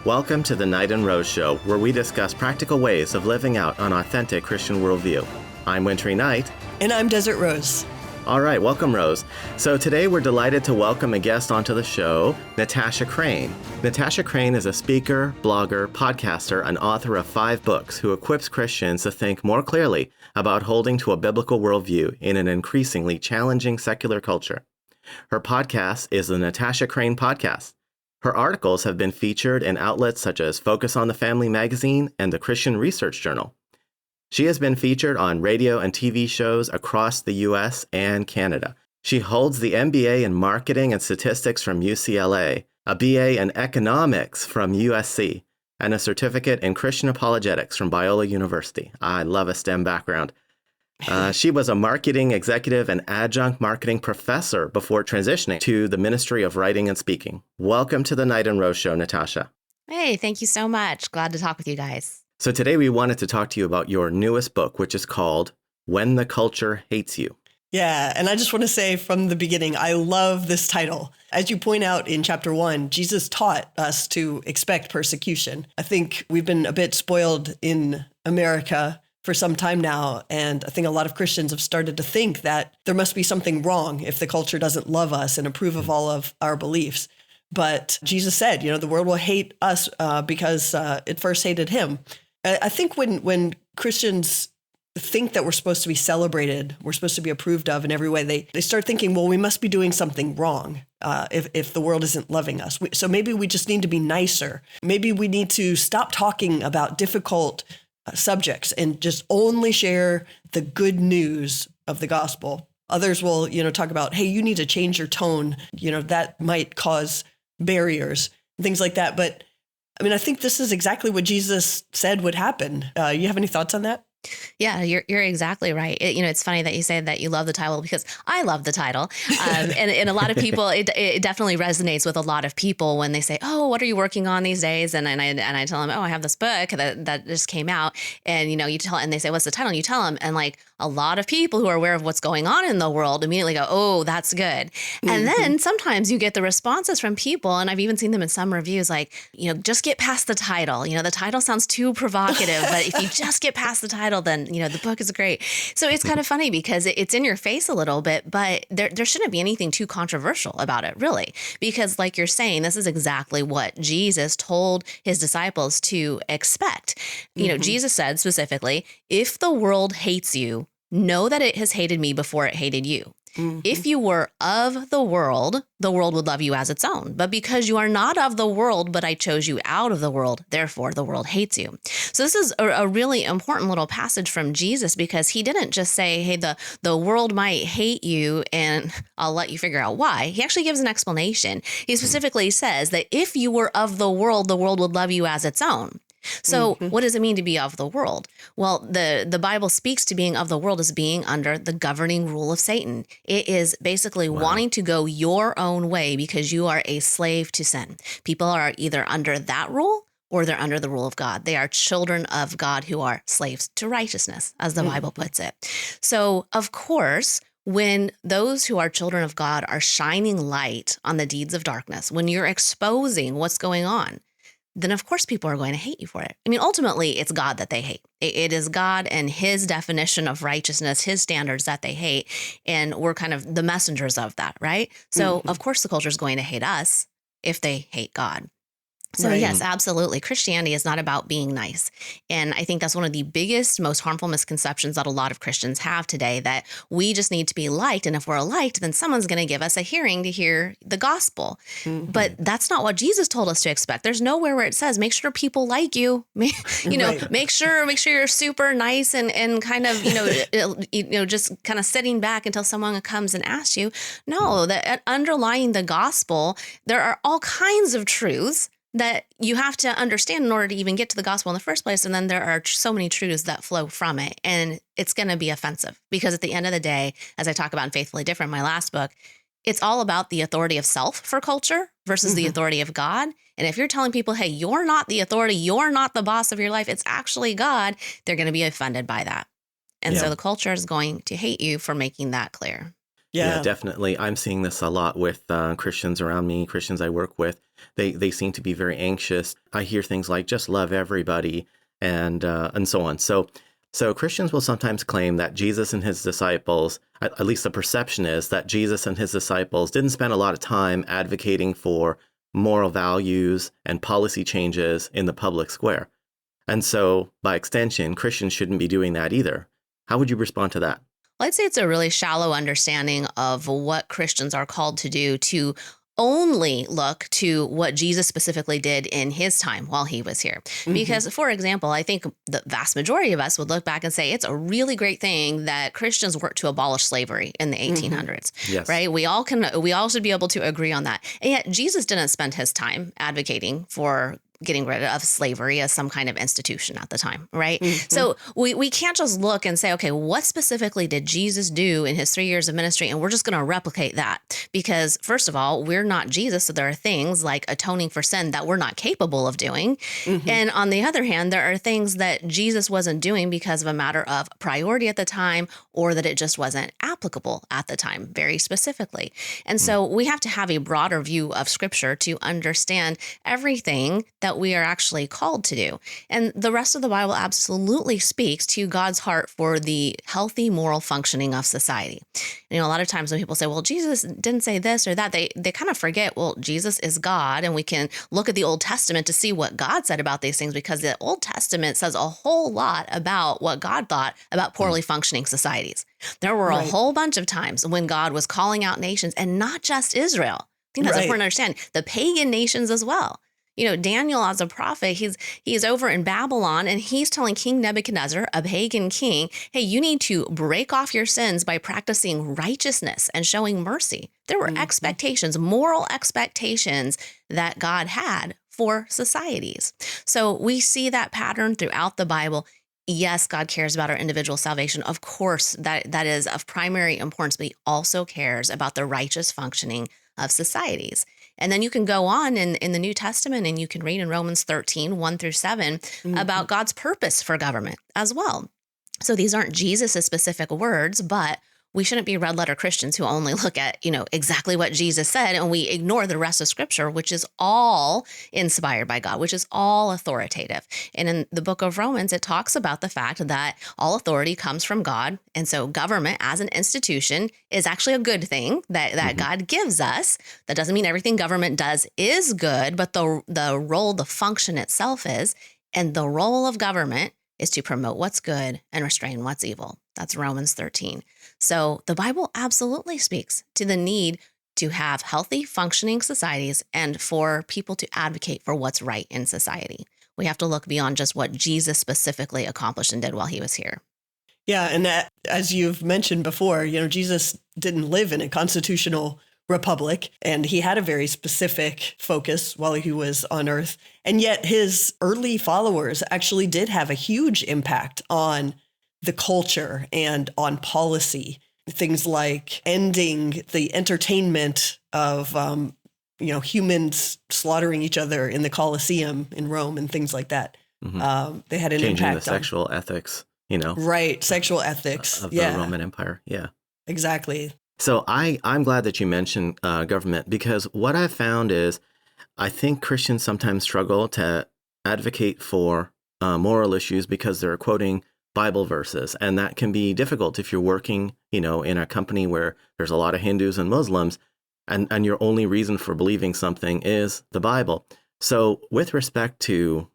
Welcome to the Knight and Rose Show, where we discuss practical ways of living out an authentic Christian worldview. I'm Wintery Knight. And I'm Desert Rose. All right, welcome, Rose. So today we're delighted to welcome a guest onto the show, Natasha Crain. Natasha Crain is a speaker, blogger, podcaster, and author of 5 books who equips Christians to think more clearly about holding to a biblical worldview in an increasingly challenging secular culture. Her podcast is the Natasha Crain Podcast. Her articles have been featured in outlets such as Focus on the Family magazine and the Christian Research Journal. She has been featured on radio and TV shows across the U.S. and Canada. She holds the MBA in Marketing and Statistics from UCLA, a BA in Economics from USC, and a certificate in Christian Apologetics from Biola University. I love a STEM background. She was a marketing executive and adjunct marketing professor before transitioning to the Ministry of Writing and Speaking. Welcome to the Knight and Rose Show, Natasha. Hey, thank you so much. Glad to talk with you guys. So today we wanted to talk to you about your newest book, which is called When the Culture Hates You. Yeah, and I just want to say from the beginning, I love this title. As you point out in chapter 1, Jesus taught us to expect persecution. I think we've been a bit spoiled in America for some time now, and I think a lot of Christians have started to think that there must be something wrong if the culture doesn't love us and approve of all of our beliefs. But Jesus said, the world will hate us because it first hated him. I think when Christians think that we're supposed to be celebrated, we're supposed to be approved of in every way, they start thinking, well, we must be doing something wrong if the world isn't loving us. So maybe we just need to be nicer. Maybe we need to stop talking about difficult subjects and just only share the good news of the gospel. Others will, talk about, hey, you need to change your tone. That might cause barriers, things like that. But I think this is exactly what Jesus said would happen. You have any thoughts on that? Yeah, you're exactly right. It's funny that you say that you love the title because I love the title. And a lot of people, it definitely resonates with a lot of people when they say, oh, what are you working on these days? And I tell them, oh, I have this book that just came out. And, you tell, and they say, what's the title? And you tell them, and like a lot of people who are aware of what's going on in the world immediately go, oh, that's good. And then sometimes you get the responses from people, and I've even seen them in some reviews, like, just get past the title. The title sounds too provocative, but if you just get past the title, then, the book is great. So it's kind of funny because it's in your face a little bit, but there shouldn't be anything too controversial about it, really. Because like you're saying, this is exactly what Jesus told his disciples to expect. Jesus said specifically, if the world hates you, know that it has hated me before it hated you. If you were of the world would love you as its own. But because you are not of the world, but I chose you out of the world, therefore the world hates you. So this is a really important little passage from Jesus because he didn't just say, hey, the world might hate you and I'll let you figure out why. He actually gives an explanation. He specifically says that if you were of the world would love you as its own. So what does it mean to be of the world? Well, the Bible speaks to being of the world as being under the governing rule of Satan. It is basically wanting to go your own way because you are a slave to sin. People are either under that rule or they're under the rule of God. They are children of God who are slaves to righteousness, as the Bible puts it. So, of course, when those who are children of God are shining light on the deeds of darkness, when you're exposing what's going on, then of course people are going to hate you for it. Ultimately, it's God that they hate. It is God and his definition of righteousness, his standards that they hate. And we're kind of the messengers of that, right? So of course the culture is going to hate us if they hate God. So yes, absolutely. Christianity is not about being nice. And I think that's one of the biggest, most harmful misconceptions that a lot of Christians have today, that we just need to be liked. And if we're liked, then someone's going to give us a hearing to hear the gospel. But that's not what Jesus told us to expect. There's nowhere where it says, make sure people like you, make sure you're super nice and kind of, just kind of sitting back until someone comes and asks you. No, that underlying the gospel, there are all kinds of truths that you have to understand in order to even get to the gospel in the first place. And then there are so many truths that flow from it. And it's going to be offensive because at the end of the day, as I talk about in Faithfully Different, my last book, it's all about the authority of self for culture versus the authority of God. And if you're telling people, hey, you're not the authority, you're not the boss of your life, it's actually God, they're going to be offended by that. And so the culture is going to hate you for making that clear. Yeah. definitely. I'm seeing this a lot with Christians around me, Christians I work with. They seem to be very anxious. I hear things like just love everybody and so on. So Christians will sometimes claim that Jesus and his disciples, at least the perception is that Jesus and his disciples didn't spend a lot of time advocating for moral values and policy changes in the public square. And so, by extension, Christians shouldn't be doing that either. How would you respond to that? Well, I'd say it's a really shallow understanding of what Christians are called to do, to only look to what Jesus specifically did in his time while he was here. Because, for example, I think the vast majority of us would look back and say it's a really great thing that Christians worked to abolish slavery in the 1800s, Yes. right? We all should be able to agree on that. And yet Jesus didn't spend his time advocating for getting rid of slavery as some kind of institution at the time, right? So we can't just look and say, okay, what specifically did Jesus do in his 3 years of ministry? And we're just going to replicate that because, first of all, we're not Jesus. So there are things like atoning for sin that we're not capable of doing. And on the other hand, there are things that Jesus wasn't doing because of a matter of priority at the time, or that it just wasn't applicable at the time, very specifically. And so we have to have a broader view of Scripture to understand everything that we are actually called to do. And the rest of the Bible absolutely speaks to God's heart for the healthy moral functioning of society. You know, a lot of times when people say, well, Jesus didn't say this or that, they kind of forget, well, Jesus is God, and we can look at the Old Testament to see what God said about these things, because the Old Testament says a whole lot about what God thought about poorly functioning societies. There were a whole bunch of times when God was calling out nations, and not just Israel. I think that's important to understand. The pagan nations as well. You know, Daniel as a prophet, he's over in Babylon, and he's telling King Nebuchadnezzar, a pagan king, hey, you need to break off your sins by practicing righteousness and showing mercy. There were expectations, moral expectations that God had for societies. So we see that pattern throughout the Bible. Yes, God cares about our individual salvation. Of course, that is of primary importance, but he also cares about the righteous functioning of societies. And then you can go on in the New Testament, and you can read in Romans 13, 1 through 7, about God's purpose for government as well. So these aren't Jesus' specific words, but we shouldn't be red letter Christians who only look at, exactly what Jesus said, and we ignore the rest of Scripture, which is all inspired by God, which is all authoritative. And in the book of Romans, it talks about the fact that all authority comes from God. And so government as an institution is actually a good thing that God gives us. That doesn't mean everything government does is good, but the role, the function itself is. And the role of government is to promote what's good and restrain what's evil. That's Romans 13. So the Bible absolutely speaks to the need to have healthy, functioning societies and for people to advocate for what's right in society. We have to look beyond just what Jesus specifically accomplished and did while he was here. Yeah, and that, as you've mentioned before, Jesus didn't live in a constitutional republic, and he had a very specific focus while he was on earth. And yet his early followers actually did have a huge impact on the culture and on policy. Things like ending the entertainment of, humans slaughtering each other in the Colosseum in Rome and things like that. They had an Changing impact the sexual ethics, Right, sexual ethics. of the Roman Empire. Yeah. Exactly. So I'm glad that you mentioned government, because what I've found is I think Christians sometimes struggle to advocate for moral issues because they're quoting Bible verses. And that can be difficult if you're working, in a company where there's a lot of Hindus and Muslims, and your only reason for believing something is the Bible. So with respect to,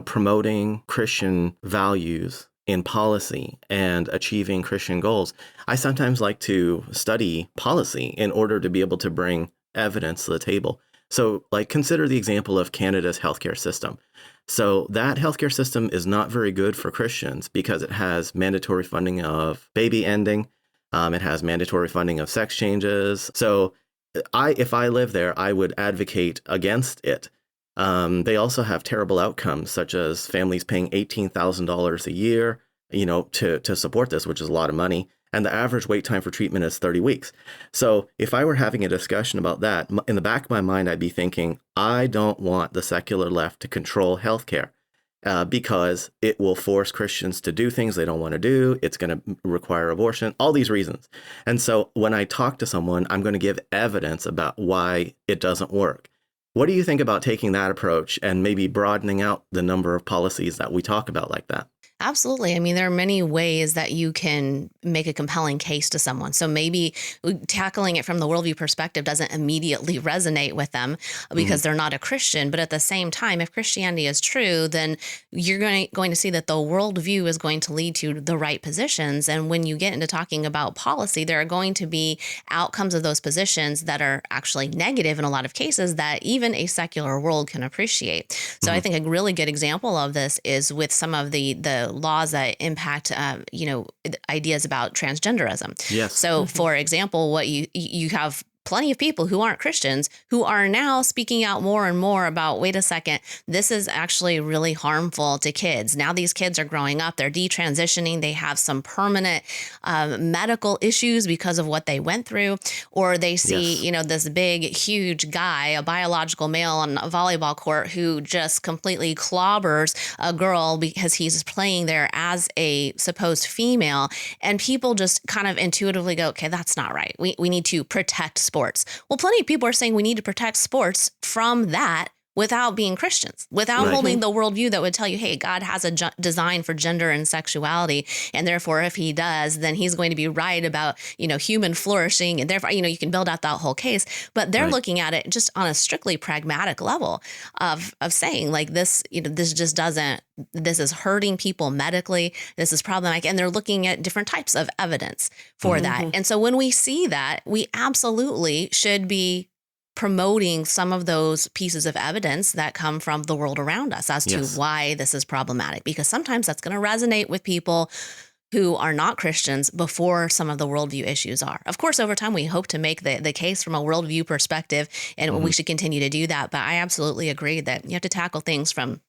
promoting Christian values in policy and achieving Christian goals, I sometimes like to study policy in order to be able to bring evidence to the table. So consider the example of Canada's healthcare system. So that healthcare system is not very good for Christians because it has mandatory funding of baby ending. It has mandatory funding of sex changes. So if I live there, I would advocate against it. They also have terrible outcomes, such as families paying $18,000 a year, to support this, which is a lot of money. And the average wait time for treatment is 30 weeks. So if I were having a discussion about that, in the back of my mind, I'd be thinking, I don't want the secular left to control healthcare. because it will force Christians to do things they don't want to do. It's going to require abortion, all these reasons. And so when I talk to someone, I'm going to give evidence about why it doesn't work. What do you think about taking that approach and maybe broadening out the number of policies that we talk about like that? Absolutely. I mean, there are many ways that you can make a compelling case to someone. So maybe tackling it from the worldview perspective doesn't immediately resonate with them because they're not a Christian. But at the same time, if Christianity is true, then you're going to see that the worldview is going to lead to the right positions. And when you get into talking about policy, there are going to be outcomes of those positions that are actually negative in a lot of cases that even a secular world can appreciate. So I think a really good example of this is with some of the laws that impact, ideas about transgenderism. Yes. So, for example, what you have plenty of people who aren't Christians who are now speaking out more and more about, wait a second, this is actually really harmful to kids. Now these kids are growing up, they're detransitioning, they have some permanent medical issues because of what they went through, or they see, this big, huge guy, a biological male on a volleyball court who just completely clobbers a girl because he's playing there as a supposed female. And people just kind of intuitively go, okay, that's not right. We need to protect sports. Well, plenty of people are saying we need to protect sports from that without being Christians, without holding the worldview that would tell you, hey, God has a design for gender and sexuality. And therefore, if he does, then he's going to be right about, human flourishing. And therefore, you can build out that whole case. But they're looking at it just on a strictly pragmatic level of saying like this, this just doesn't, this is hurting people medically. This is problematic. And they're looking at different types of evidence for that. And so when we see that, we absolutely should be promoting some of those pieces of evidence that come from the world around us as to why this is problematic, because sometimes that's going to resonate with people who are not Christians before some of the worldview issues are. Of course, over time, we hope to make the case from a worldview perspective, and we should continue to do that. But I absolutely agree that you have to tackle things from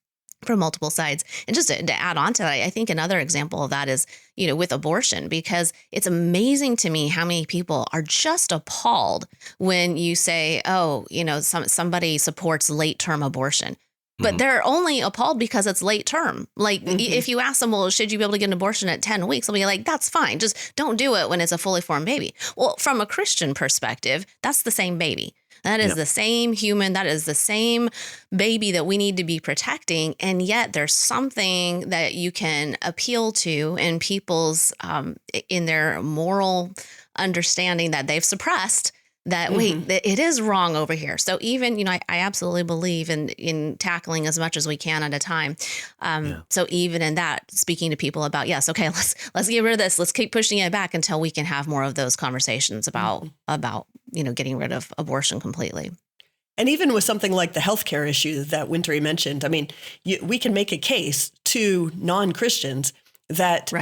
multiple sides. And just to add on to that, I think another example of that is, with abortion, because it's amazing to me how many people are just appalled when you say, oh, somebody supports late term abortion. But they're only appalled because it's late term. Like if you ask them, well, should you be able to get an abortion at 10 weeks? They'll be like, that's fine. Just don't do it when it's a fully formed baby. Well, from a Christian perspective, that's the same baby. That is the same human. That is the same baby that we need to be protecting. And yet there's something that you can appeal to in people's in their moral understanding that they've suppressed that, wait, it is wrong over here. So even, I absolutely believe in tackling as much as we can at a time. So even in that, speaking to people about, yes, okay, let's get rid of this. Let's keep pushing it back until we can have more of those conversations about getting rid of abortion completely. And even with something like the healthcare issue that Wintery mentioned, I mean, we can make a case to non-Christians that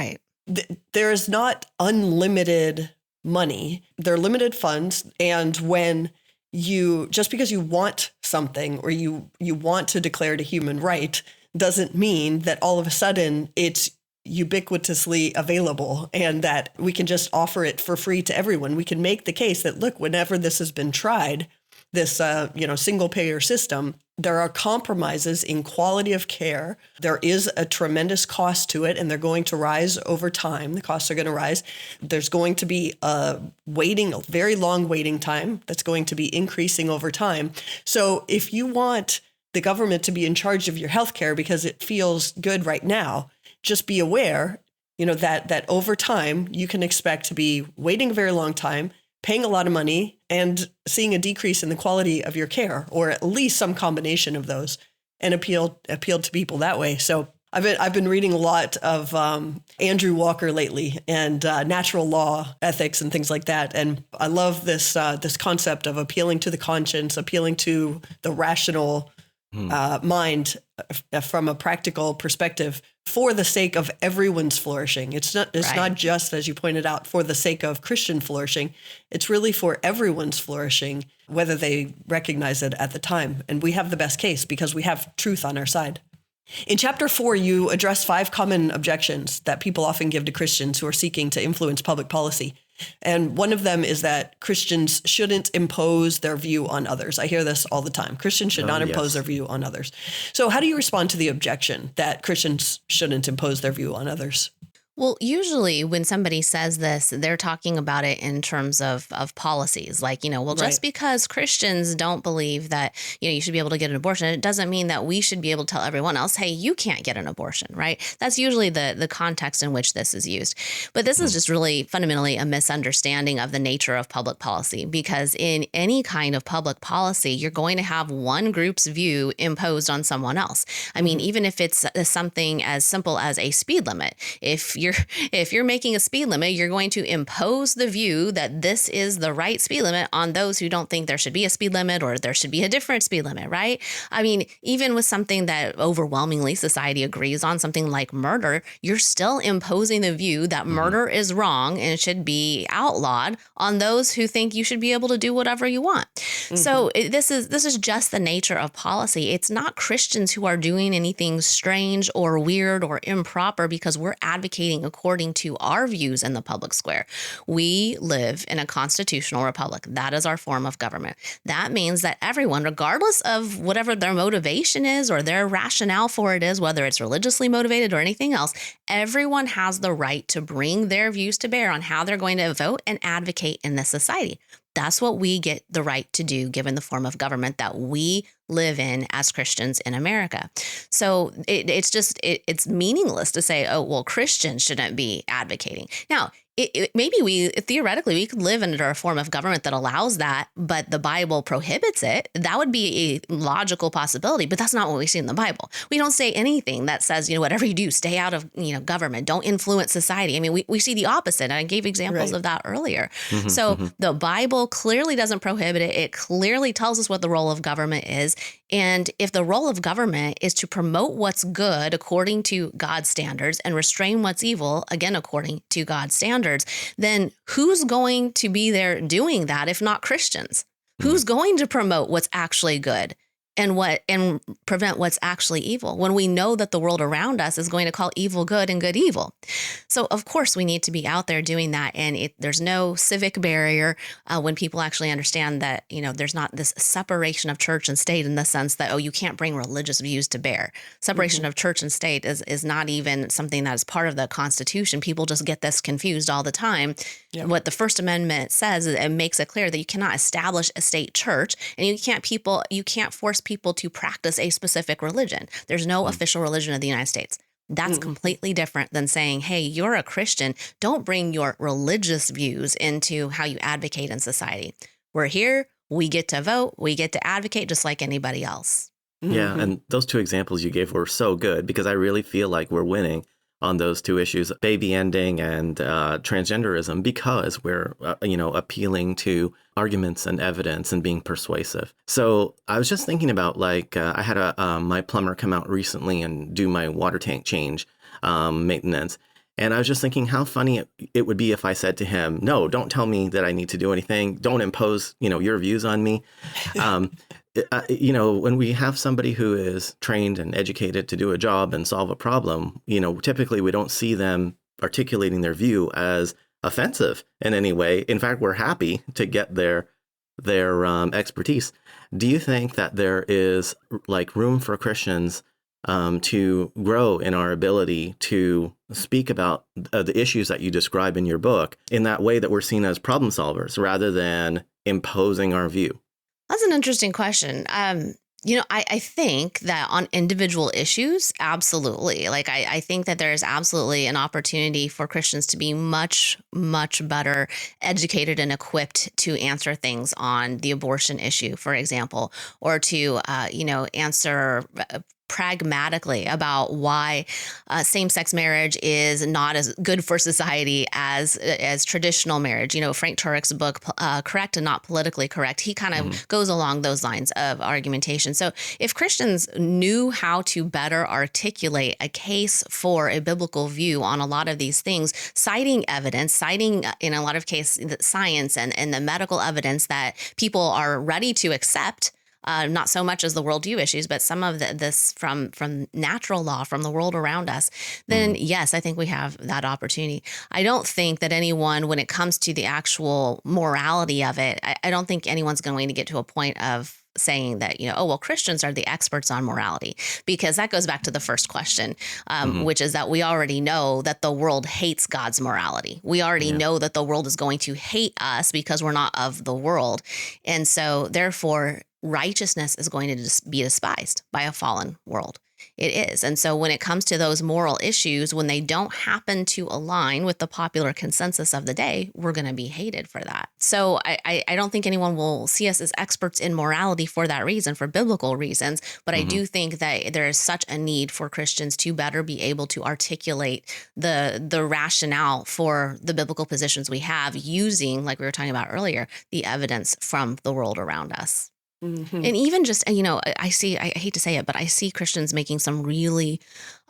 there is not unlimited money. They're limited funds. And when just because you want something or you want to declare it a human right doesn't mean that all of a sudden it's ubiquitously available and that we can just offer it for free to everyone. We can make the case that, look, whenever this has been tried, this, single payer system, there are compromises in quality of care. There is a tremendous cost to it, and they're going to rise over time. The costs are going to rise. There's going to be a very long waiting time that's going to be increasing over time. So if you want the government to be in charge of your healthcare because it feels good right now, just be aware, that over time you can expect to be waiting a very long time, paying a lot of money, and seeing a decrease in the quality of your care, or at least some combination of those, and appealed to people that way. So I've been reading a lot of Andrew Walker lately, and natural law ethics and things like that. And I love this concept of appealing to the conscience, appealing to the rational mind from a practical perspective for the sake of everyone's flourishing. It's not just, as you pointed out, for the sake of Christian flourishing. It's really for everyone's flourishing, whether they recognize it at the time. And we have the best case because we have truth on our side. In chapter 4, you address 5 common objections that people often give to Christians who are seeking to influence public policy. And one of them is that Christians shouldn't impose their view on others. I hear this all the time. Christians should not impose their view on others. So how do you respond to the objection that Christians shouldn't impose their view on others? Well, usually when somebody says this, they're talking about it in terms of policies. Like, just because Christians don't believe that, you should be able to get an abortion, it doesn't mean that we should be able to tell everyone else, hey, you can't get an abortion, right? That's usually the context in which this is used. But this is just really fundamentally a misunderstanding of the nature of public policy, because in any kind of public policy, you're going to have one group's view imposed on someone else. I mean, even if it's something as simple as a speed limit, if you're making a speed limit, you're going to impose the view that this is the right speed limit on those who don't think there should be a speed limit or there should be a different speed limit, right? I mean, even with something that overwhelmingly society agrees on, something like murder, you're still imposing the view that murder is wrong and should be outlawed on those who think you should be able to do whatever you want. So this is just the nature of policy. It's not Christians who are doing anything strange or weird or improper because we're advocating according to our views in the public square. We live in a constitutional republic. That is our form of government. That means that everyone, regardless of whatever their motivation is or their rationale for it is, whether it's religiously motivated or anything else, everyone has the right to bring their views to bear on how they're going to vote and advocate in this society. That's what we get the right to do given the form of government that we live in as Christians in America. So it's meaningless to say, oh, well, Christians shouldn't be advocating. Now, maybe we could live under a form of government that allows that, but the Bible prohibits it. That would be a logical possibility, but that's not what we see in the Bible. We don't say anything that says, whatever you do, stay out of, government, don't influence society. I mean, we see the opposite. And I gave examples of that earlier. The Bible clearly doesn't prohibit it. It clearly tells us what the role of government is. And if the role of government is to promote what's good according to God's standards and restrain what's evil, again, according to God's standards, then who's going to be there doing that if not Christians? Who's going to promote what's actually good and prevent what's actually evil when we know that the world around us is going to call evil good and good evil? So of course we need to be out there doing that. And there's no civic barrier when people actually understand that, there's not this separation of church and state in the sense that, oh, you can't bring religious views to bear. Separation of church and state is not even something that is part of the Constitution. People just get this confused all the time. Yep. What the First Amendment says is it makes it clear that you cannot establish a state church and you can't force people to practice a specific religion. There's no official religion of the United States. That's completely different than saying, hey, you're a Christian. Don't bring your religious views into how you advocate in society. We're here. We get to vote. We get to advocate just like anybody else. Yeah. And those 2 examples you gave were so good because I really feel like we're winning on those 2 issues, baby ending and transgenderism, because we're, appealing to arguments and evidence and being persuasive. So I was just thinking about I had my plumber come out recently and do my water tank change maintenance. And I was just thinking how funny it would be if I said to him, no, don't tell me that I need to do anything. Don't impose, your views on me. When we have somebody who is trained and educated to do a job and solve a problem, typically we don't see them articulating their view as offensive in any way. In fact, we're happy to get their expertise. Do you think that there is room for Christians to grow in our ability to speak about the issues that you describe in your book in that way that we're seen as problem solvers rather than imposing our view? That's an interesting question. I think that on individual issues, absolutely. I think that there is absolutely an opportunity for Christians to be much, much better educated and equipped to answer things on the abortion issue, for example, or to, answer pragmatically about why same-sex marriage is not as good for society as traditional marriage. Frank Turek's book, Correct and Not Politically Correct, he kind of goes along those lines of argumentation. So if Christians knew how to better articulate a case for a biblical view on a lot of these things, citing evidence, citing in a lot of cases the science and the medical evidence that people are ready to accept, not so much as the worldview issues, but some of this from natural law, from the world around us, then yes, I think we have that opportunity. I don't think that anyone, when it comes to the actual morality of it, I don't think anyone's going to get to a point of saying that, oh, well, Christians are the experts on morality, because that goes back to the first question, which is that we already know that the world hates God's morality. We already know that the world is going to hate us because we're not of the world. And so therefore, righteousness is going to be despised by a fallen world. It is. And so when it comes to those moral issues, when they don't happen to align with the popular consensus of the day, we're going to be hated for that. So I don't think anyone will see us as experts in morality for that reason, for biblical reasons. But I do think that there is such a need for Christians to better be able to articulate the rationale for the biblical positions we have, using, like we were talking about earlier, the evidence from the world around us. And even just, I hate to say it, but I see Christians making some really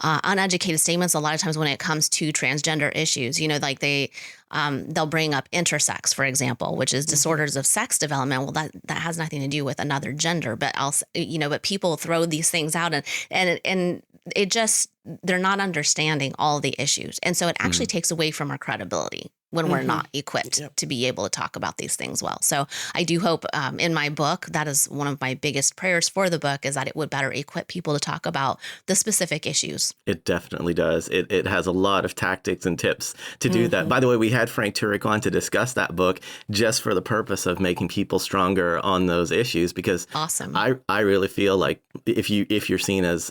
uneducated statements a lot of times when it comes to transgender issues. Like they'll bring up intersex, for example, which is disorders of sex development. Well, that has nothing to do with another gender, but but people throw these things out and it just, they're not understanding all the issues. And so it actually takes away from our credibility when we're not equipped to be able to talk about these things well. So I do hope in my book, that is one of my biggest prayers for the book, is that it would better equip people to talk about the specific issues. It definitely does. It has a lot of tactics and tips to do that. By the way, we had Frank Turek on to discuss that book just for the purpose of making people stronger on those issues, because awesome. I really feel like if you're seen as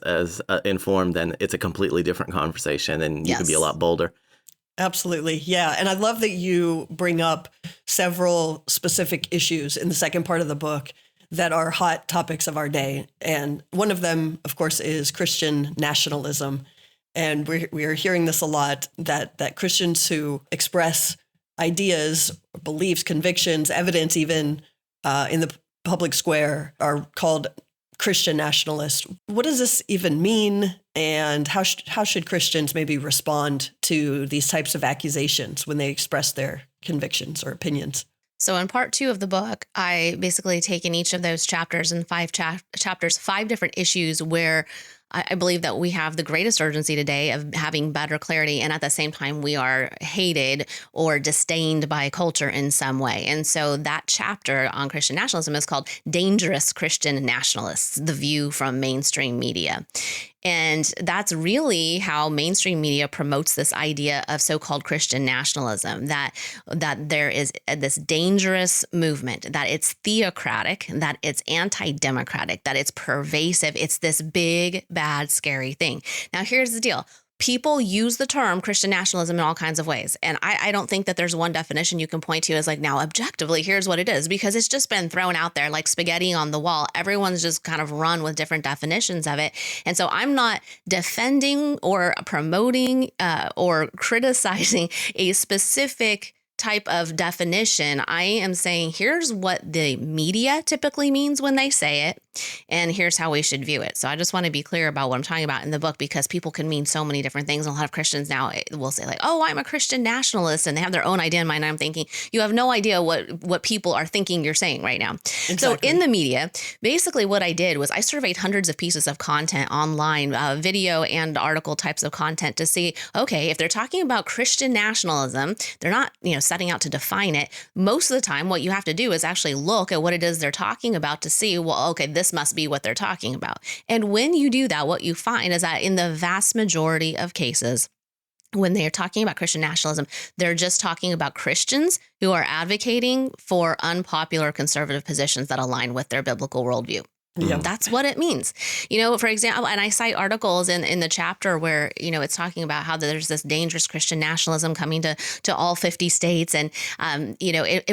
informed, then it's a completely different conversation and you can be a lot bolder. Absolutely. Yeah. And I love that you bring up several specific issues in the second part of the book that are hot topics of our day. And one of them, of course, is Christian nationalism. And we are hearing this a lot, that Christians who express ideas, beliefs, convictions, evidence even in the public square are called Christian nationalists. What does this even mean? And how should Christians maybe respond to these types of accusations when they express their convictions or opinions? So in part 2 of the book, I basically take in each of those chapters and 5 chapters, 5 different issues where I believe that we have the greatest urgency today of having better clarity. And at the same time, we are hated or disdained by culture in some way. And so that chapter on Christian nationalism is called Dangerous Christian Nationalists, the View from Mainstream Media. And that's really how mainstream media promotes this idea of so-called Christian nationalism, that there is this dangerous movement, that it's theocratic, that it's anti-democratic, that it's pervasive. It's this big, bad, scary thing. Now, here's the deal. People use the term Christian nationalism in all kinds of ways. And I don't think that there's one definition you can point to as like, now objectively, here's what it is, because it's just been thrown out there like spaghetti on the wall. Everyone's just kind of run with different definitions of it. And so I'm not defending or promoting or criticizing a specific type of definition. I am saying here's what the media typically means when they say it, and here's how we should view it. So I just want to be clear about what I'm talking about in the book, because people can mean so many different things. And a lot of Christians now will say like, oh, I'm a Christian nationalist, and they have their own idea in mind. And I'm thinking, you have no idea what people are thinking you're saying right now. Exactly. So in the media, basically what I did was I surveyed hundreds of pieces of content online, video and article types of content, to see, okay, if they're talking about Christian nationalism, they're not, setting out to define it. Most of the time, what you have to do is actually look at what it is they're talking about to see, well, okay, this must be what they're talking about. And when you do that, what you find is that in the vast majority of cases, when they're talking about Christian nationalism, they're just talking about Christians who are advocating for unpopular conservative positions that align with their biblical worldview. Yeah, that's what it means. For example, and I cite articles in the chapter where, it's talking about how there's this dangerous Christian nationalism coming to all 50 states. And, and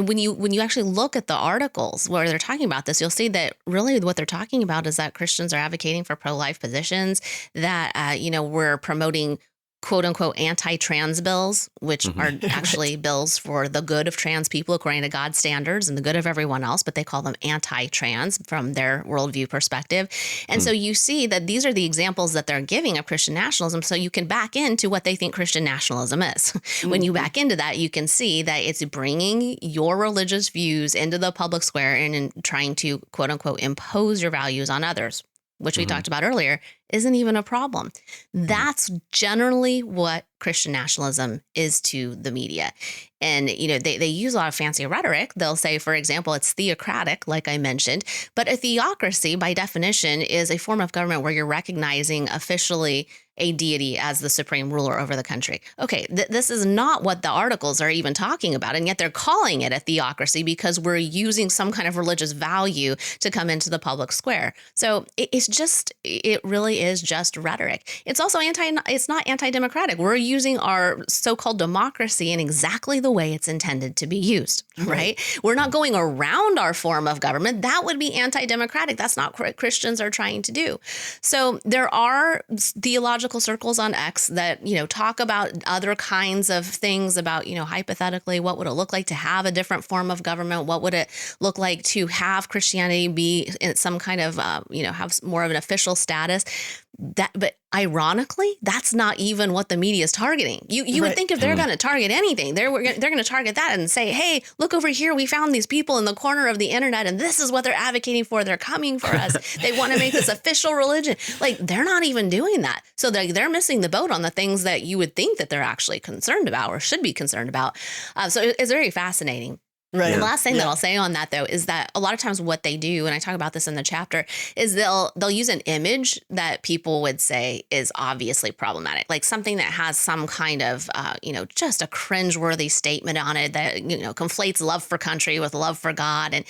when you actually look at the articles where they're talking about this, you'll see that really what they're talking about is that Christians are advocating for pro-life positions, that, we're promoting quote unquote anti-trans bills, which are actually bills for the good of trans people according to God's standards and the good of everyone else, but they call them anti-trans from their worldview perspective. And so you see that these are the examples that they're giving of Christian nationalism. So you can back into what they think Christian nationalism is. When you back into that, you can see that it's bringing your religious views into the public square and in trying to quote unquote impose your values on others, which we talked about earlier, isn't even a problem. That's generally what Christian nationalism is to the media. And, they use a lot of fancy rhetoric. They'll say, for example, it's theocratic, like I mentioned, but a theocracy by definition is a form of government where you're recognizing officially a deity as the supreme ruler over the country. Okay, this is not what the articles are even talking about, and yet they're calling it a theocracy because we're using some kind of religious value to come into the public square. So it really is just rhetoric. It's also it's not anti-democratic. We're using our so-called democracy in exactly the way it's intended to be used, right? We're not going around our form of government. That would be anti-democratic. That's not what Christians are trying to do. So there are theological circles on X that, talk about other kinds of things about, hypothetically, what would it look like to have a different form of government? What would it look like to have Christianity be in some kind of, have more of an official status? But ironically, that's not even what the media is targeting. You would think if they're going to target anything, they're going to target that and say, hey, look over here. We found these people in the corner of the internet and this is what they're advocating for. They're coming for us. They want to make this official religion. Like, they're not even doing that. So they're missing the boat on the things that you would think that they're actually concerned about or should be concerned about. So it's very fascinating. Right. The last thing that I'll say on that, though, is that a lot of times what they do, and I talk about this in the chapter, is they'll use an image that people would say is obviously problematic, like something that has some kind of, just a cringeworthy statement on it that, conflates love for country with love for God and,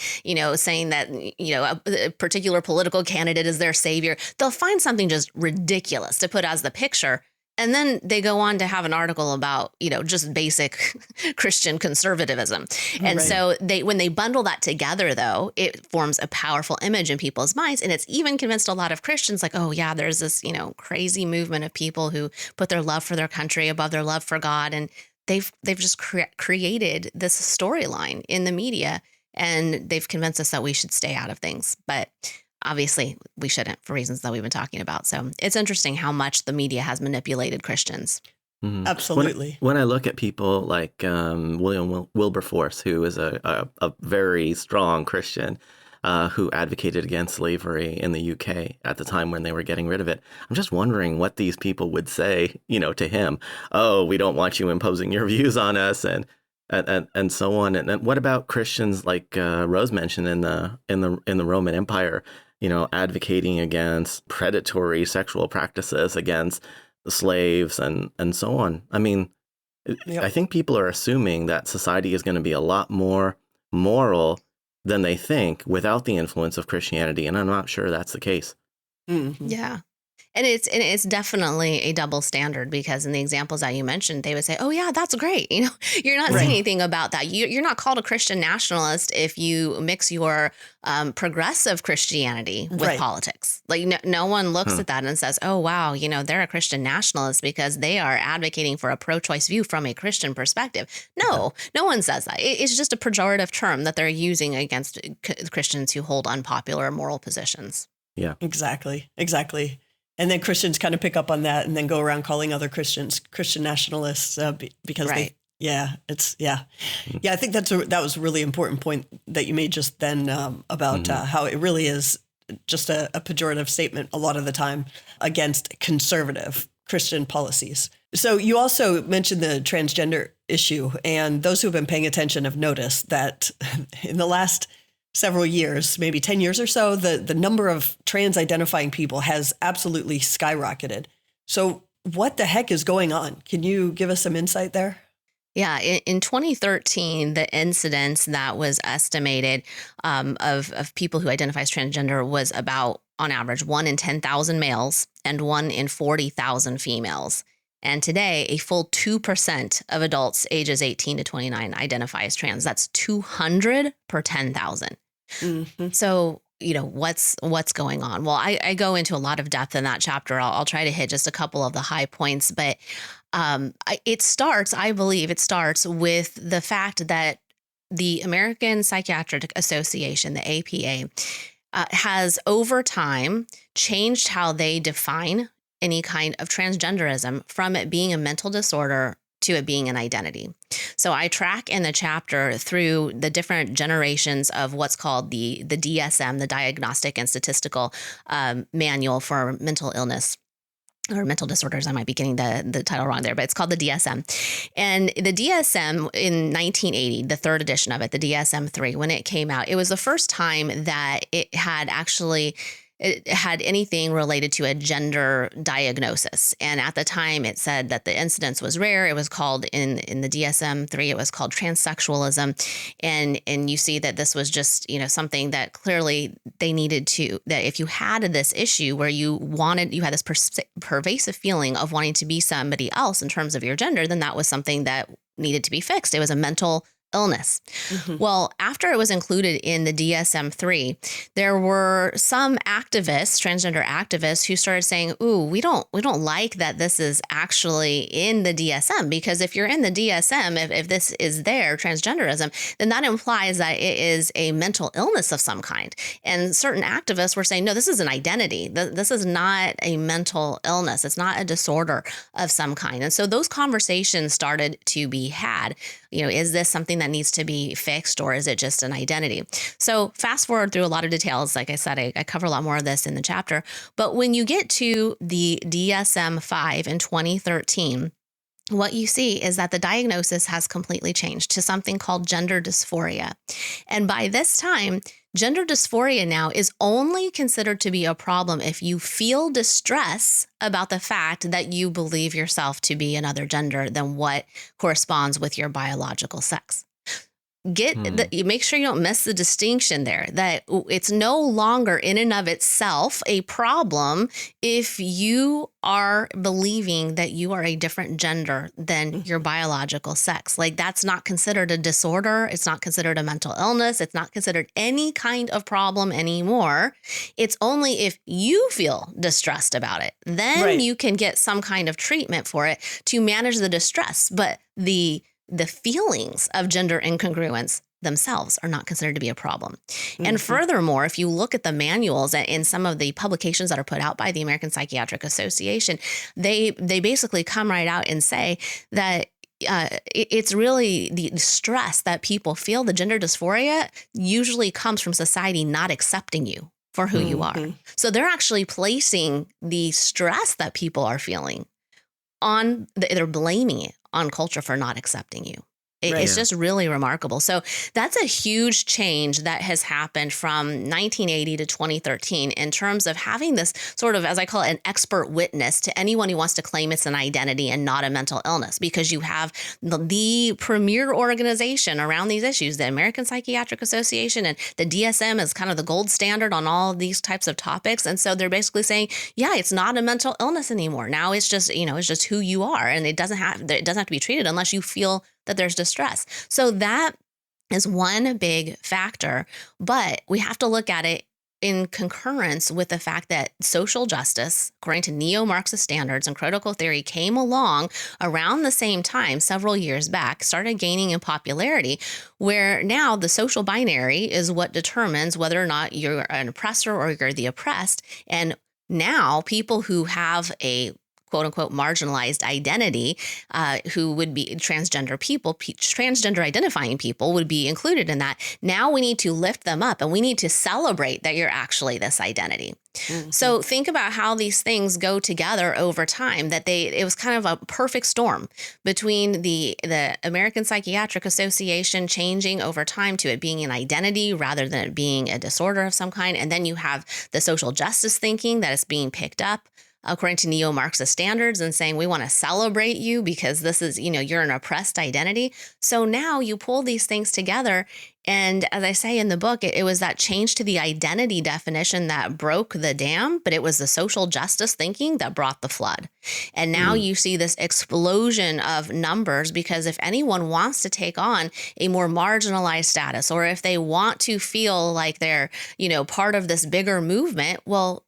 saying that, a particular political candidate is their savior. They'll find something just ridiculous to put as the picture. And then they go on to have an article about, just basic Christian conservatism. And so when they bundle that together, though, it forms a powerful image in people's minds. And it's even convinced a lot of Christians like, oh, yeah, there's this, crazy movement of people who put their love for their country above their love for God. And they've just created this storyline in the media. And they've convinced us that we should stay out of things. But obviously, we shouldn't for reasons that we've been talking about. So it's interesting how much the media has manipulated Christians. Mm-hmm. Absolutely. When I look at people like William Wilberforce, who is a very strong Christian who advocated against slavery in the UK at the time when they were getting rid of it, I'm just wondering what these people would say, to him. Oh, we don't want you imposing your views on us, and so on. And then what about Christians like Rose mentioned in the Roman Empire? Advocating against predatory sexual practices against slaves and so on. I mean, I think people are assuming that society is going to be a lot more moral than they think without the influence of Christianity. And I'm not sure that's the case. Mm-hmm. Yeah. And it's definitely a double standard because in the examples that you mentioned, they would say, oh, yeah, that's great. You're not saying anything about that. You're not called a Christian nationalist if you mix your progressive Christianity with politics. Like no one looks at that and says, oh, wow, they're a Christian nationalist because they are advocating for a pro-choice view from a Christian perspective. No one says that. It's just a pejorative term that they're using against Christians who hold unpopular moral positions. Yeah, exactly. And then Christians kind of pick up on that and then go around calling other Christians Christian nationalists because I think that was a really important point that you made just then about how it really is just a pejorative statement a lot of the time against conservative Christian policies. So you also mentioned the transgender issue, and those who have been paying attention have noticed that in the last several years, maybe 10 years or so, the number of trans identifying people has absolutely skyrocketed. So what the heck is going on? Can you give us some insight there? Yeah, in 2013, the incidence that was estimated of people who identify as transgender was about, on average, 1 in 10,000 males and 1 in 40,000 females. And today, a full 2% of adults ages 18 to 29 identify as trans. That's 200 per 10,000. Mm-hmm. So, what's going on? Well, I go into a lot of depth in that chapter. I'll try to hit just a couple of the high points, but I believe it starts with the fact that the American Psychiatric Association, the APA, has over time changed how they define any kind of transgenderism from it being a mental disorder to it being an identity. So I track in the chapter through the different generations of what's called the DSM, the Diagnostic and Statistical Manual for Mental Illness or mental disorders. I might be getting the title wrong there, but it's called the DSM. And the DSM in 1980, the third edition of it, the DSM-3, when it came out, it was the first time that it had anything related to a gender diagnosis. And at the time, it said that the incidence was rare. It was called, in the DSM-3, it was called transsexualism. And you see that this was just, something that clearly they needed to, that if you had this issue where you had this pervasive feeling of wanting to be somebody else in terms of your gender, then that was something that needed to be fixed. It was a mental illness. Mm-hmm. Well, after it was included in the DSM-3, there were some activists, transgender activists, who started saying, "Ooh, we don't like that this is actually in the DSM, because if you're in the DSM, if this is there, transgenderism, then that implies that it is a mental illness of some kind." And certain activists were saying, "No, this is an identity. This is not a mental illness. It's not a disorder of some kind." And so those conversations started to be had. Is this something that needs to be fixed, or is it just an identity? So fast forward through a lot of details. Like I said, I cover a lot more of this in the chapter. But when you get to the DSM-5 in 2013, what you see is that the diagnosis has completely changed to something called gender dysphoria. And by this time, gender dysphoria now is only considered to be a problem if you feel distress about the fact that you believe yourself to be another gender than what corresponds with your biological sex. Make sure you don't miss the distinction there, that it's no longer in and of itself a problem if you are believing that you are a different gender than your biological sex. Like, that's not considered a disorder. It's not considered a mental illness. It's not considered any kind of problem anymore. It's only if you feel distressed about it, then you can get some kind of treatment for it to manage the distress. But the feelings of gender incongruence themselves are not considered to be a problem. Mm-hmm. And furthermore, if you look at the manuals in some of the publications that are put out by the American Psychiatric Association, they basically come right out and say that it's really the stress that people feel. The gender dysphoria usually comes from society not accepting you for who you are. So they're actually placing the stress that people are feeling on, they're blaming it on culture for not accepting you. It's just really remarkable. So that's a huge change that has happened from 1980 to 2013 in terms of having this sort of, as I call it, an expert witness to anyone who wants to claim it's an identity and not a mental illness, because you have the premier organization around these issues, the American Psychiatric Association, and the DSM is kind of the gold standard on all of these types of topics. And so they're basically saying, yeah, it's not a mental illness anymore. Now it's just, it's just who you are, and it doesn't have to be treated unless you feel that there's distress. So that is one big factor, but we have to look at it in concurrence with the fact that social justice, according to neo-Marxist standards and critical theory, came along around the same time, several years back, started gaining in popularity, where now the social binary is what determines whether or not you're an oppressor or you're the oppressed. And now people who have a quote unquote marginalized identity, who would be transgender people, transgender identifying people would be included in that. Now we need to lift them up and we need to celebrate that you're actually this identity. Mm-hmm. So think about how these things go together over time, that it was kind of a perfect storm between the American Psychiatric Association changing over time to it being an identity rather than it being a disorder of some kind. And then you have the social justice thinking that is being picked up according to neo-Marxist standards and saying, we want to celebrate you because this is, you're an oppressed identity. So now you pull these things together. And as I say in the book, it was that change to the identity definition that broke the dam, but it was the social justice thinking that brought the flood. And now you see this explosion of numbers, because if anyone wants to take on a more marginalized status, or if they want to feel like they're, part of this bigger movement, well,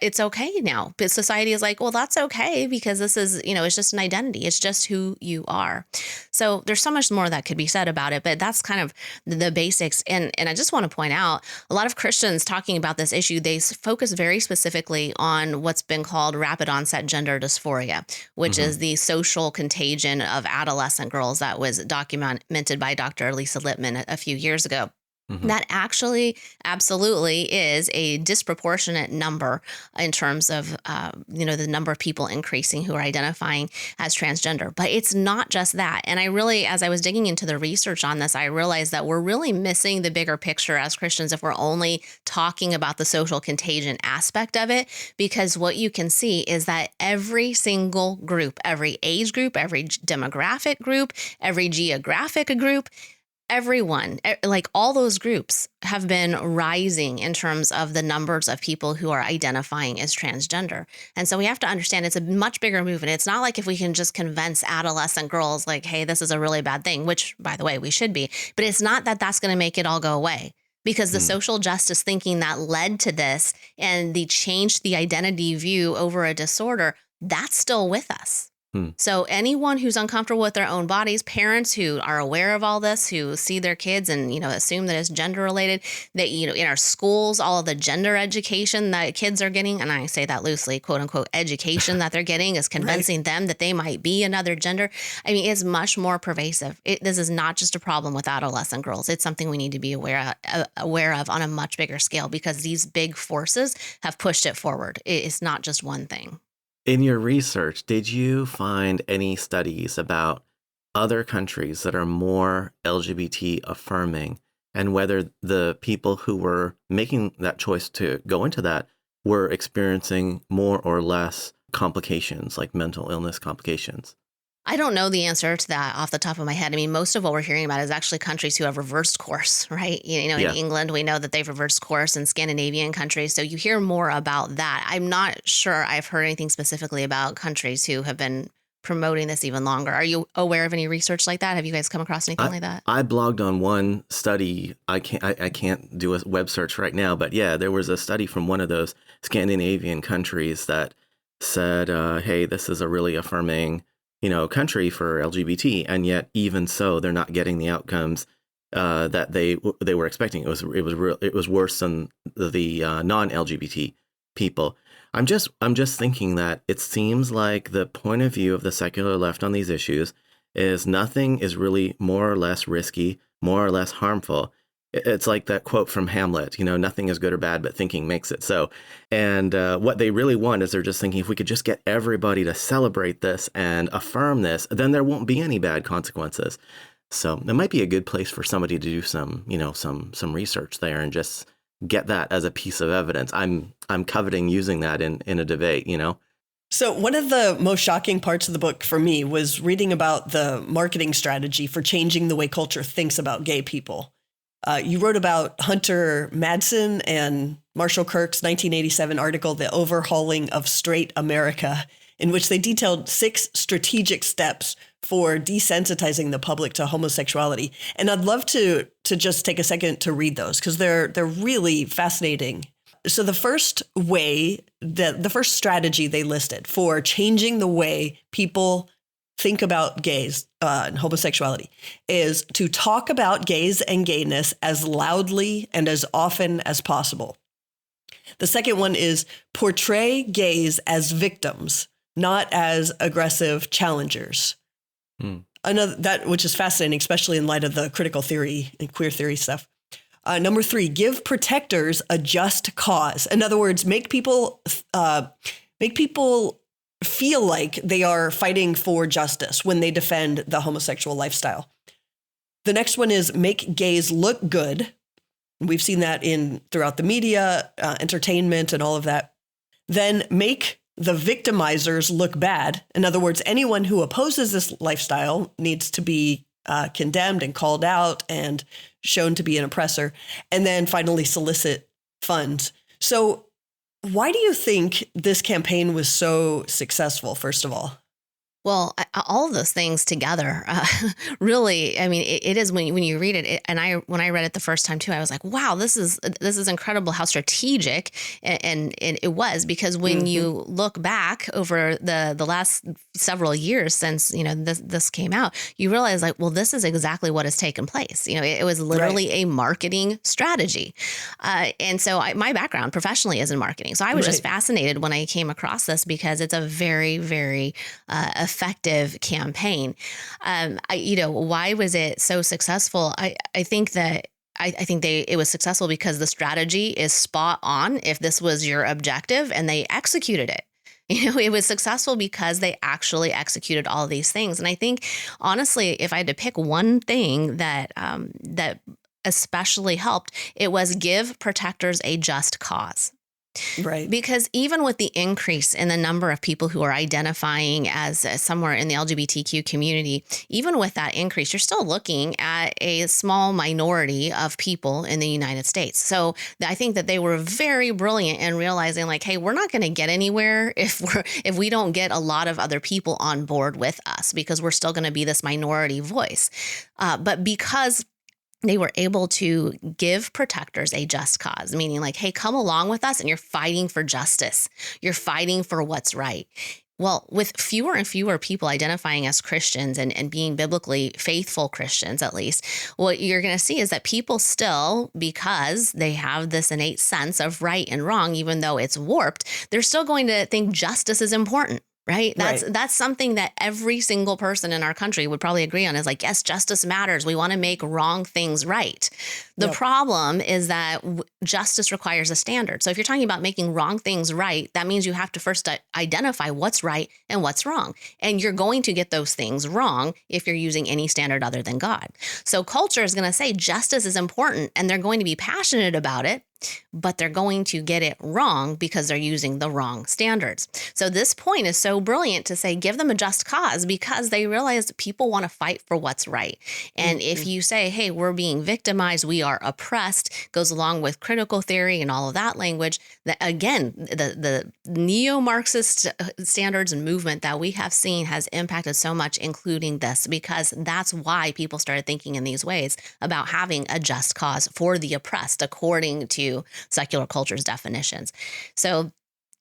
it's okay now. But society is like, well, that's okay, because this is, it's just an identity. It's just who you are. So there's so much more that could be said about it, but that's kind of the basics. And I just want to point out, a lot of Christians talking about this issue, they focus very specifically on what's been called rapid onset gender dysphoria, which is the social contagion of adolescent girls that was documented by Dr. Lisa Lippman a few years ago. That actually absolutely is a disproportionate number in terms of, the number of people increasing who are identifying as transgender. But it's not just that. And I really, as I was digging into the research on this, I realized that we're really missing the bigger picture as Christians if we're only talking about the social contagion aspect of it, because what you can see is that every single group, every age group, every demographic group, every geographic group, everyone, like all those groups have been rising in terms of the numbers of people who are identifying as transgender. And so we have to understand it's a much bigger movement. It's not like if we can just convince adolescent girls like, hey, this is a really bad thing, which, by the way, we should be. But it's not that that's going to make it all go away, because the social justice thinking that led to this and the change to the identity view over a disorder, that's still with us. So anyone who's uncomfortable with their own bodies, parents who are aware of all this, who see their kids and, assume that it's gender related, that, in our schools, all of the gender education that kids are getting, and I say that loosely, quote unquote, education that they're getting is convincing them that they might be another gender. I mean, it's much more pervasive. This is not just a problem with adolescent girls. It's something we need to be aware of on a much bigger scale, because these big forces have pushed it forward. It's not just one thing. In your research, did you find any studies about other countries that are more LGBT affirming, and whether the people who were making that choice to go into that were experiencing more or less complications, like mental illness complications? I don't know the answer to that off the top of my head. I mean, most of what we're hearing about is actually countries who have reversed course, right? In England, we know that they've reversed course, in Scandinavian countries. So you hear more about that. I'm not sure I've heard anything specifically about countries who have been promoting this even longer. Are you aware of any research like that? Have you guys come across anything like that? I blogged on one study. I can't do a web search right now, but yeah, there was a study from one of those Scandinavian countries that said, hey, this is a really affirming country for LGBT, and yet even so, they're not getting the outcomes that they were expecting. It was worse than the non-LGBT people. I'm just thinking that it seems like the point of view of the secular left on these issues is nothing is really more or less risky, more or less harmful. It's like that quote from Hamlet, nothing is good or bad, but thinking makes it so. And what they really want is they're just thinking, if we could just get everybody to celebrate this and affirm this, then there won't be any bad consequences. So it might be a good place for somebody to do some research there and just get that as a piece of evidence. I'm coveting using that in a debate, So one of the most shocking parts of the book for me was reading about the marketing strategy for changing the way culture thinks about gay people. You wrote about Hunter Madsen and Marshall Kirk's 1987 article, The Overhauling of Straight America, in which they detailed 6 strategic steps for desensitizing the public to homosexuality. And I'd love to just take a second to read those, because they're really fascinating. So the first strategy they listed for changing the way people think about gays and homosexuality is to talk about gays and gayness as loudly and as often as possible. The second one is portray gays as victims, not as aggressive challengers. Another, that which is fascinating, especially in light of the critical theory and queer theory stuff. Number 3, give protectors a just cause. In other words, make people feel like they are fighting for justice when they defend the homosexual lifestyle. The next one is make gays look good. We've seen that throughout the media, entertainment, and all of that. Then make the victimizers look bad. In other words, anyone who opposes this lifestyle needs to be condemned and called out and shown to be an oppressor, and then finally solicit funds. So why do you think this campaign was so successful, first of all? Well, all of those things together, really, I mean, it is when you read it, and when I read it the first time too, I was like, wow, this is incredible how strategic and it was, because when you look back over the last several years since, this came out, you realize like, well, this is exactly what has taken place. It was literally a marketing strategy. And so my background professionally is in marketing. So I was just fascinated when I came across this, because it's a very, very effective campaign. Why was it so successful? I think that it was successful because the strategy is spot on if this was your objective, and they executed it. It was successful because they actually executed all of these things. And I think, honestly, if I had to pick one thing that especially helped, it was give protectors a just cause. Right. Because even with the increase in the number of people who are identifying as somewhere in the LGBTQ community, even with that increase, you're still looking at a small minority of people in the United States. So I think that they were very brilliant in realizing like, hey, we're not going to get anywhere if we don't get a lot of other people on board with us, because we're still going to be this minority voice. But because they were able to give protectors a just cause, meaning like, hey, come along with us and you're fighting for justice. You're fighting for what's right. Well, with fewer and fewer people identifying as Christians and being biblically faithful Christians, at least, what you're going to see is that people still, because they have this innate sense of right and wrong, even though it's warped, they're still going to think justice is important. Right. That's something that every single person in our country would probably agree on, is like, yes, justice matters. We want to make wrong things right. The problem is that justice requires a standard. So if you're talking about making wrong things right, that means you have to first identify what's right and what's wrong. And you're going to get those things wrong if you're using any standard other than God. So culture is going to say justice is important, and they're going to be passionate about it, but they're going to get it wrong because they're using the wrong standards. So this point is so brilliant to say, give them a just cause, because they realize that people want to fight for what's right. And if you say, hey, we're being victimized, we are oppressed, goes along with critical theory and all of that language, that again, the neo-Marxist standards and movement that we have seen has impacted so much, including this, because that's why people started thinking in these ways about having a just cause for the oppressed, according to secular culture's definitions. So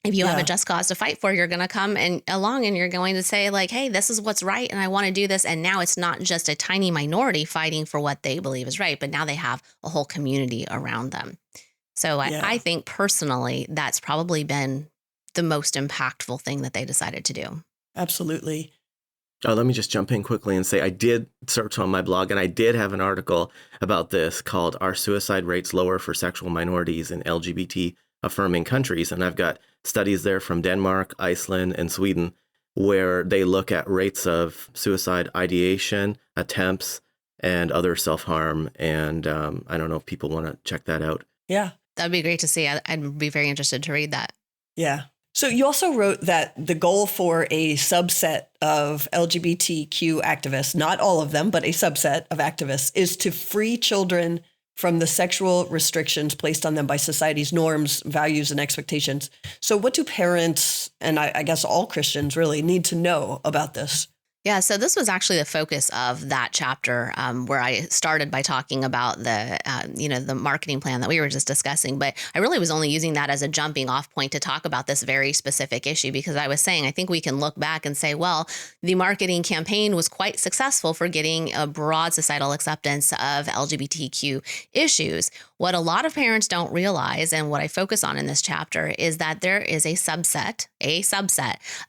if you have a just cause to fight for, you're going to come along and you're going to say like, hey, this is what's right, and I want to do this. And now it's not just a tiny minority fighting for what they believe is right, but now they have a whole community around them. So I think personally, that's probably been the most impactful thing that they decided to do. Absolutely. Oh, let me just jump in quickly and say I did search on my blog, and I did have an article about this called "Are Suicide Rates Lower for Sexual Minorities in LGBT Affirming Countries?" And I've got studies there from Denmark, Iceland, and Sweden, where they look at rates of suicide ideation, attempts, and other self-harm. And I don't know if people want to check that out. Yeah. That'd be great to see. I'd be very interested to read that. Yeah. So you also wrote that the goal for a subset of LGBTQ activists, not all of them, but a subset of activists, is to free children from the sexual restrictions placed on them by society's norms, values, and expectations. So what do parents, and I guess all Christians really, need to know about this? Yeah, so this was actually the focus of that chapter, where I started by talking about the marketing plan that we were just discussing. But I really was only using that as a jumping off point to talk about this very specific issue, because I was saying I think we can look back and say, well, the marketing campaign was quite successful for getting a broad societal acceptance of LGBTQ issues. What a lot of parents don't realize, and what I focus on in this chapter, is that there is a subset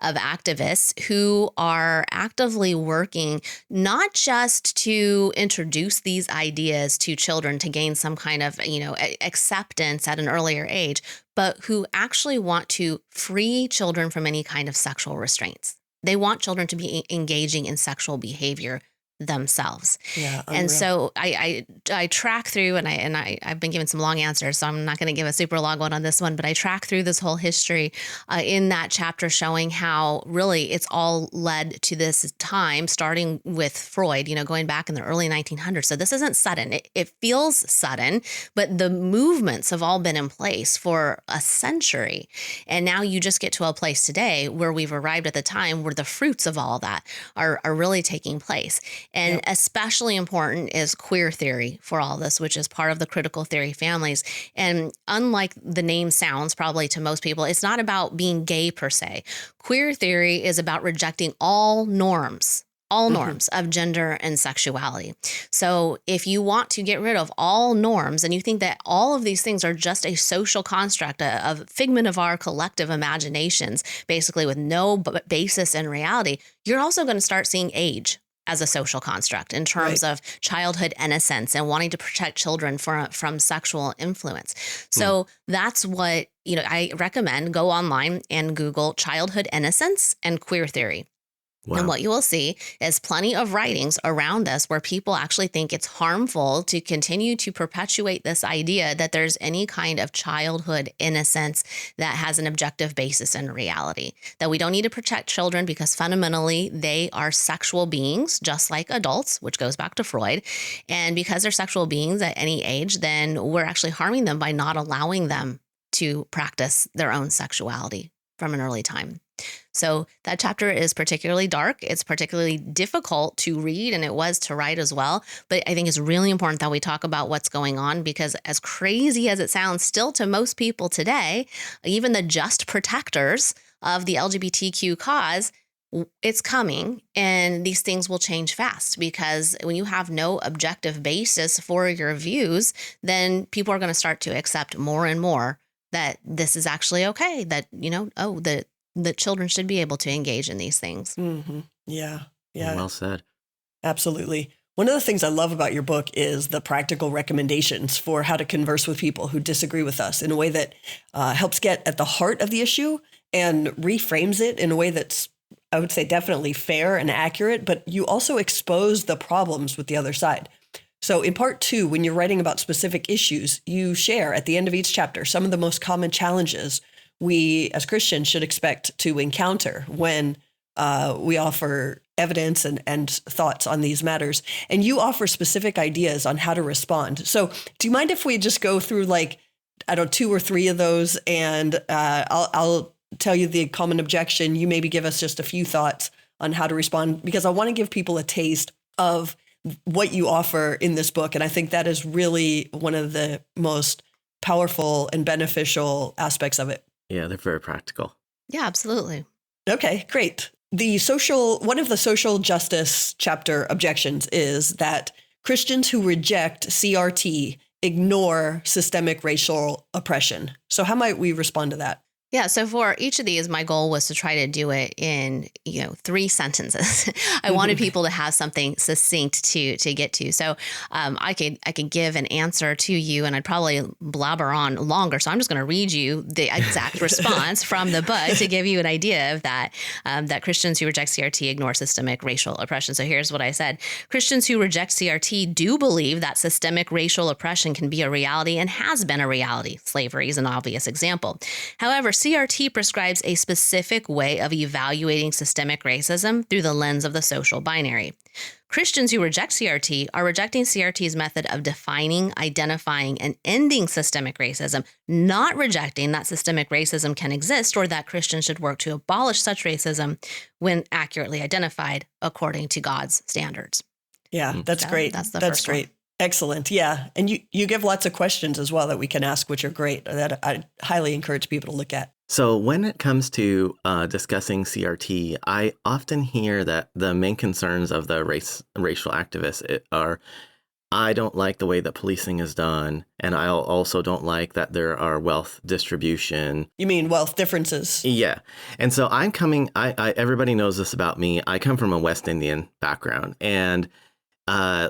of activists who are actively working not just to introduce these ideas to children to gain some kind of, acceptance at an earlier age, but who actually want to free children from any kind of sexual restraints. They want children to be engaging in sexual behavior themselves. Yeah, And unreal. so I track through, and I've been given some long answers, so I'm not going to give a super long one on this one, but I track through this whole history in that chapter, showing how really it's all led to this time, starting with Freud, going back in the early 1900s. So this isn't sudden. It feels sudden, but the movements have all been in place for a century. And now you just get to a place today where we've arrived at the time where the fruits of all that are really taking place. And Yep. especially important is queer theory for all this, which is part of the critical theory families. And unlike the name sounds probably to most people, it's not about being gay per se. Queer theory is about rejecting all norms of gender and sexuality. So if you want to get rid of all norms and you think that all of these things are just a social construct, a figment of our collective imaginations, basically with no basis in reality, you're also going to start seeing age as a social construct in terms of childhood innocence and wanting to protect children from sexual influence. So that's what, I recommend. Go online and Google childhood innocence and queer theory. Wow. And what you will see is plenty of writings around us where people actually think it's harmful to continue to perpetuate this idea that there's any kind of childhood innocence that has an objective basis in reality, that we don't need to protect children because fundamentally they are sexual beings, just like adults, which goes back to Freud. And because they're sexual beings at any age, then we're actually harming them by not allowing them to practice their own sexuality from an early time. So that chapter is particularly dark. It's particularly difficult to read, and it was to write as well. But I think it's really important that we talk about what's going on, because as crazy as it sounds still to most people today, even the just protectors of the LGBTQ cause, it's coming, and these things will change fast, because when you have no objective basis for your views, then people are going to start to accept more and more that this is actually okay, that, that children should be able to engage in these things. Mm-hmm. Yeah. Yeah. Well said. Absolutely. One of the things I love about your book is the practical recommendations for how to converse with people who disagree with us in a way that helps get at the heart of the issue and reframes it in a way that's, I would say, definitely fair and accurate, but you also expose the problems with the other side. So in part 2, when you're writing about specific issues, you share at the end of each chapter some of the most common challenges we as Christians should expect to encounter when we offer evidence and thoughts on these matters. And you offer specific ideas on how to respond. So do you mind if we just go through 2 or 3 of those, and I'll tell you the common objection. You maybe give us just a few thoughts on how to respond, because I want to give people a taste of what you offer in this book. And I think that is really one of the most powerful and beneficial aspects of it. Yeah, they're very practical. Yeah, absolutely. Okay, great. One of the social justice chapter objections is that Christians who reject CRT ignore systemic racial oppression. So how might we respond to that? Yeah. So for each of these, my goal was to try to do it in, 3 sentences. I wanted people to have something succinct to get to. So I could give an answer to you, and I'd probably blabber on longer. So I'm just going to read you the exact response from the book to give you an idea of that, that Christians who reject CRT ignore systemic racial oppression. So here's what I said. Christians who reject CRT do believe that systemic racial oppression can be a reality and has been a reality. Slavery is an obvious example. However, CRT prescribes a specific way of evaluating systemic racism through the lens of the social binary. Christians who reject CRT are rejecting CRT's method of defining, identifying, and ending systemic racism, not rejecting that systemic racism can exist or that Christians should work to abolish such racism when accurately identified according to God's standards. Yeah, that's great. That's the That's first great. one. Excellent. Yeah. And you give lots of questions as well that we can ask, which are great, that I highly encourage people to look at. So when it comes to discussing CRT, I often hear that the main concerns of the racial activists are, I don't like the way that policing is done, and I also don't like that there are wealth distribution. You mean wealth differences? Yeah. And so everybody knows this about me. I come from a West Indian background, and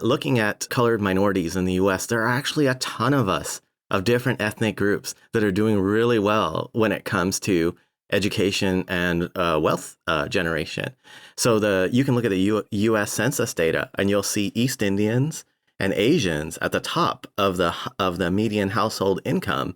looking at colored minorities in the U.S., there are actually a ton of us of different ethnic groups that are doing really well when it comes to education and wealth generation. So you can look at the U.S. Census data, and you'll see East Indians and Asians at the top of the median household income.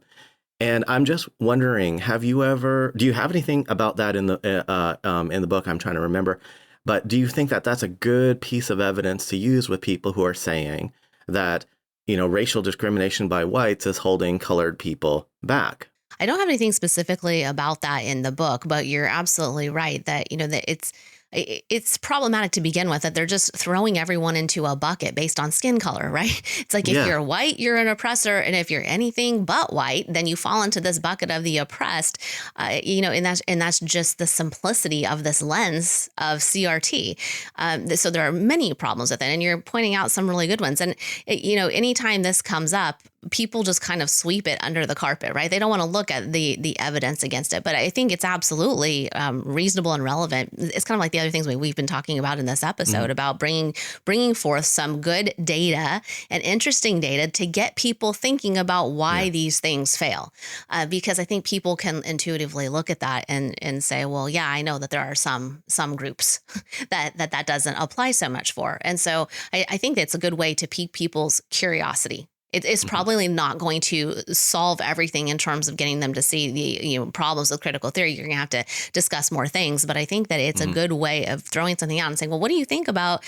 And I'm just wondering, do you have anything about that in the book? I'm trying to remember, but do you think that that's a good piece of evidence to use with people who are saying that, racial discrimination by whites is holding colored people back? I don't have anything specifically about that in the book, but you're absolutely right that, that it's problematic to begin with, that they're just throwing everyone into a bucket based on skin color, right? It's like, if you're white, you're an oppressor. And if you're anything but white, then you fall into this bucket of the oppressed, and that's just the simplicity of this lens of CRT. So there are many problems with it, and you're pointing out some really good ones. And, anytime this comes up, people just kind of sweep it under the carpet, right? They don't want to look at the evidence against it. But I think it's absolutely reasonable and relevant. It's kind of like the other things we've been talking about in this episode about bringing forth some good data and interesting data to get people thinking about why these things fail. Because I think people can intuitively look at that and say, well, yeah, I know that there are some groups that doesn't apply so much for. And so I think that's a good way to pique people's curiosity. It's probably not going to solve everything in terms of getting them to see the problems with critical theory. You're going to have to discuss more things, but I think that it's a good way of throwing something out and saying, well, what do you think about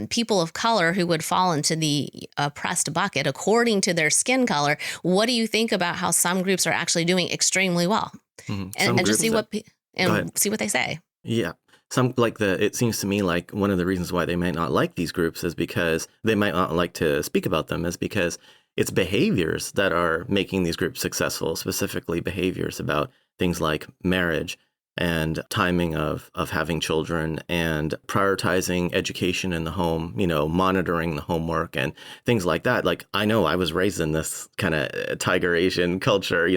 people of color who would fall into the oppressed bucket according to their skin color? What do you think about how some groups are actually doing extremely well? And just see see what they say. Yeah. It seems to me like one of the reasons why they might not like these groups is because they might not like to speak about them, is because it's behaviors that are making these groups successful, specifically behaviors about things like marriage and timing of having children and prioritizing education in the home, monitoring the homework and things like that. Like, I know I was raised in this kind of tiger Asian culture,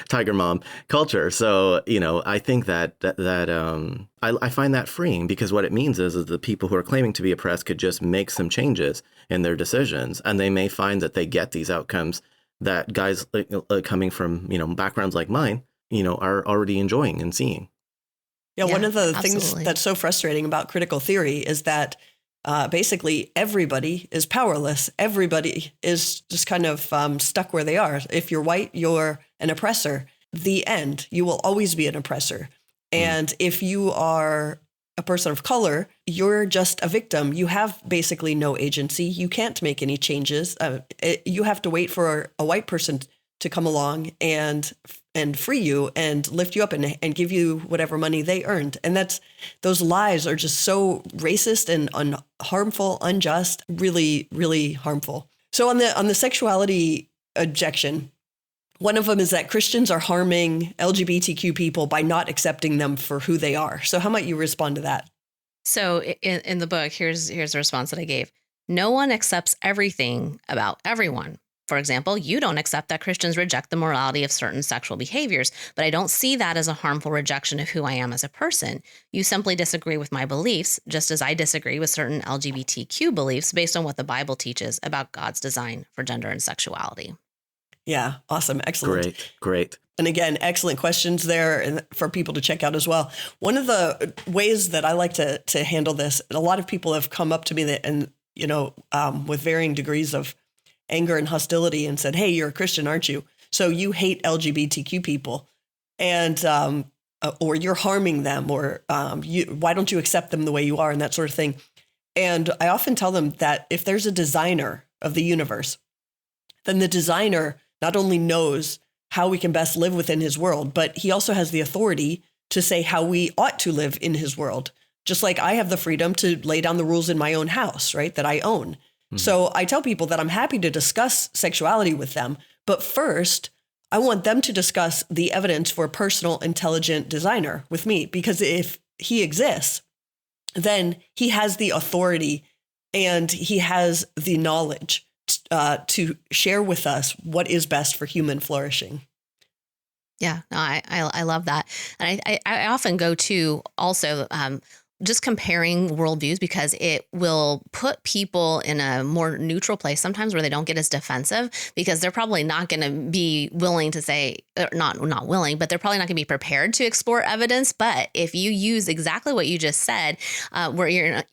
tiger mom culture. So, I think that I find that freeing, because what it means is the people who are claiming to be oppressed could just make some changes in their decisions, and they may find that they get these outcomes that guys coming from, backgrounds like mine, are already enjoying and seeing. Yeah, one of the things that's so frustrating about critical theory is that basically everybody is powerless. Everybody is just kind of stuck where they are. If you're white, you're an oppressor. The end. You will always be an oppressor. And if you are a person of color, you're just a victim. You have basically no agency. You can't make any changes. You have to wait for a white person to come along and free you and lift you up and give you whatever money they earned. And those lies are just so racist and harmful, unjust, really, really harmful. So on the sexuality objection, one of them is that Christians are harming LGBTQ people by not accepting them for who they are. So how might you respond to that? So in the book, here's the response that I gave. No one accepts everything about everyone. For example, you don't accept that Christians reject the morality of certain sexual behaviors, but I don't see that as a harmful rejection of who I am as a person. You simply disagree with my beliefs, just as I disagree with certain LGBTQ beliefs based on what the Bible teaches about God's design for gender and sexuality. Yeah, awesome. Excellent. Great. And again, excellent questions there and for people to check out as well. One of the ways that I like to handle this, a lot of people have come up to me with varying degrees of anger and hostility and said, hey, you're a Christian, aren't you? So you hate LGBTQ people and or you're harming them, or why don't you accept them the way you are, and that sort of thing. And I often tell them that if there's a designer of the universe, then the designer not only knows how we can best live within his world, but he also has the authority to say how we ought to live in his world. Just like I have the freedom to lay down the rules in my own house, right, that I own. So I tell people that I'm happy to discuss sexuality with them, but first I want them to discuss the evidence for a personal, intelligent designer with me, because if he exists, then he has the authority and he has the knowledge to share with us what is best for human flourishing. Yeah, no, I love that. And I often go to also just comparing worldviews, because it will put people in a more neutral place sometimes where they don't get as defensive, because they're probably not going to be willing to say, or not willing, but they're probably not going to be prepared to explore evidence. But if you use exactly what you just said, where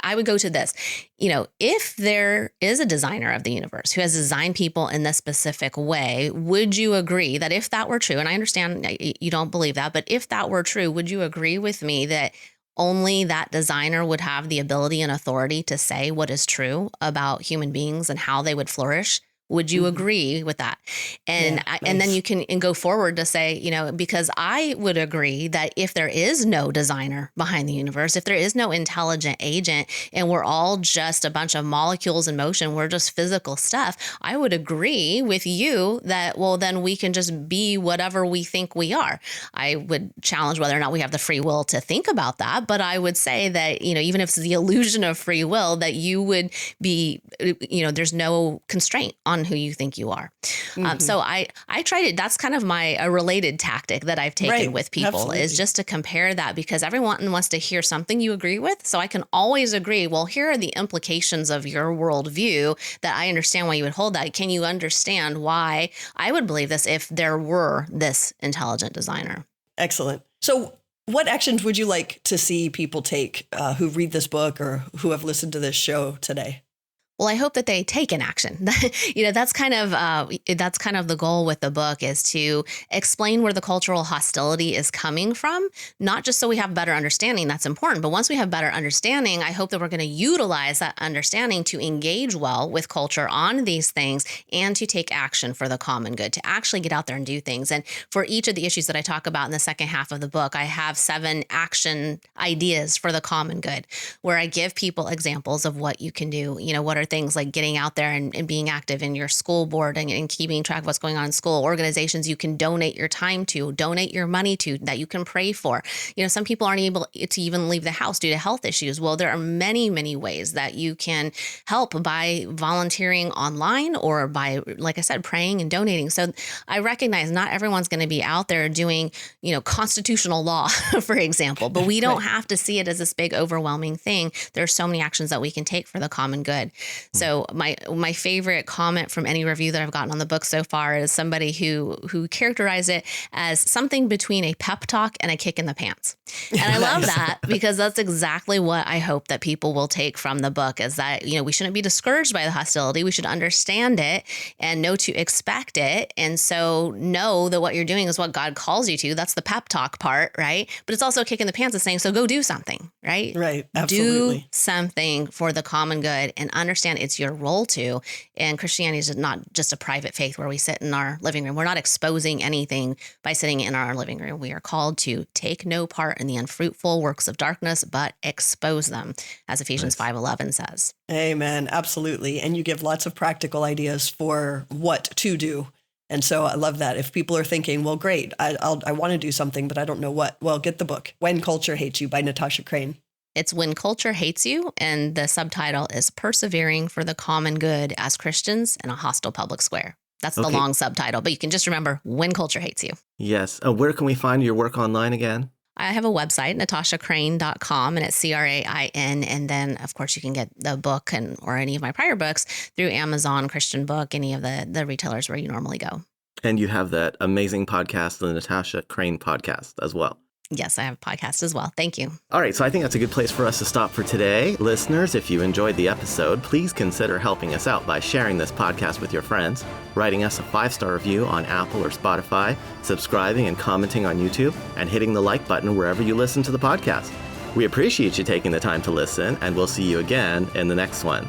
I would go to this, if there is a designer of the universe who has designed people in this specific way, would you agree that if that were true, and I understand you don't believe that, but if that were true, would you agree with me that only that designer would have the ability and authority to say what is true about human beings and how they would flourish? Would you agree with that? And and then you can go forward to say, because I would agree that if there is no designer behind the universe, if there is no intelligent agent, and we're all just a bunch of molecules in motion, we're just physical stuff, I would agree with you that, well, then we can just be whatever we think we are. I would challenge whether or not we have the free will to think about that. But I would say that, even if it's the illusion of free will, that you would be, there's no constraint on who you think you are. So I tried it. That's kind of a related tactic that I've taken with people, is just to compare that, because everyone wants to hear something you agree with. So I can always agree, well, here are the implications of your worldview that I understand why you would hold that. Can you understand why I would believe this if there were this intelligent designer? Excellent. So what actions would you like to see people take who read this book or who have listened to this show today? Well, I hope that they take an action. That's kind of the goal with the book, is to explain where the cultural hostility is coming from, not just so we have better understanding. That's important. But once we have better understanding, I hope that we're going to utilize that understanding to engage well with culture on these things and to take action for the common good, to actually get out there and do things. And for each of the issues that I talk about in the second half of the book, I have 7 action ideas for the common good, where I give people examples of what you can do. What are things like getting out there and being active in your school board and keeping track of what's going on in school, organizations you can donate your time to, donate your money to, that you can pray for. Some people aren't able to even leave the house due to health issues. Well, there are many, many ways that you can help by volunteering online or by, like I said, praying and donating. So I recognize not everyone's going to be out there doing, constitutional law, for example, but we don't have to see it as this big overwhelming thing. There's so many actions that we can take for the common good. So my favorite comment from any review that I've gotten on the book so far is somebody who characterized it as something between a pep talk and a kick in the pants. And I love that, because that's exactly what I hope that people will take from the book, is that, we shouldn't be discouraged by the hostility. We should understand it and know to expect it. And so know that what you're doing is what God calls you to. That's the pep talk part, right? But it's also a kick in the pants of saying, so go do something, right? Right. Absolutely. Do something for the common good and understand it's your role to. And Christianity is not just a private faith where we sit in our living room. We're not exposing anything by sitting in our living room. We are called to take no part in the unfruitful works of darkness, but expose them, as Ephesians 5:11 says. Amen. Absolutely. And you give lots of practical ideas for what to do. And so I love that. If people are thinking, well, great, I want to do something, but I don't know what. Well, get the book, When Culture Hates You by Natasha Crain. It's When Culture Hates You, and the subtitle is Persevering for the Common Good as Christians in a Hostile Public Square. That's the long subtitle, but you can just remember When Culture Hates You. Yes. Where can we find your work online again? I have a website, natashacrain.com, and it's CRAIN. And then, of course, you can get the book or any of my prior books through Amazon, Christian Book, any of the retailers where you normally go. And you have that amazing podcast, the Natasha Crain podcast, as well. Yes, I have a podcast as well. Thank you. All right, so I think that's a good place for us to stop for today. Listeners, if you enjoyed the episode, please consider helping us out by sharing this podcast with your friends, writing us a 5-star review on Apple or Spotify, subscribing and commenting on YouTube, and hitting the like button wherever you listen to the podcast. We appreciate you taking the time to listen, and we'll see you again in the next one.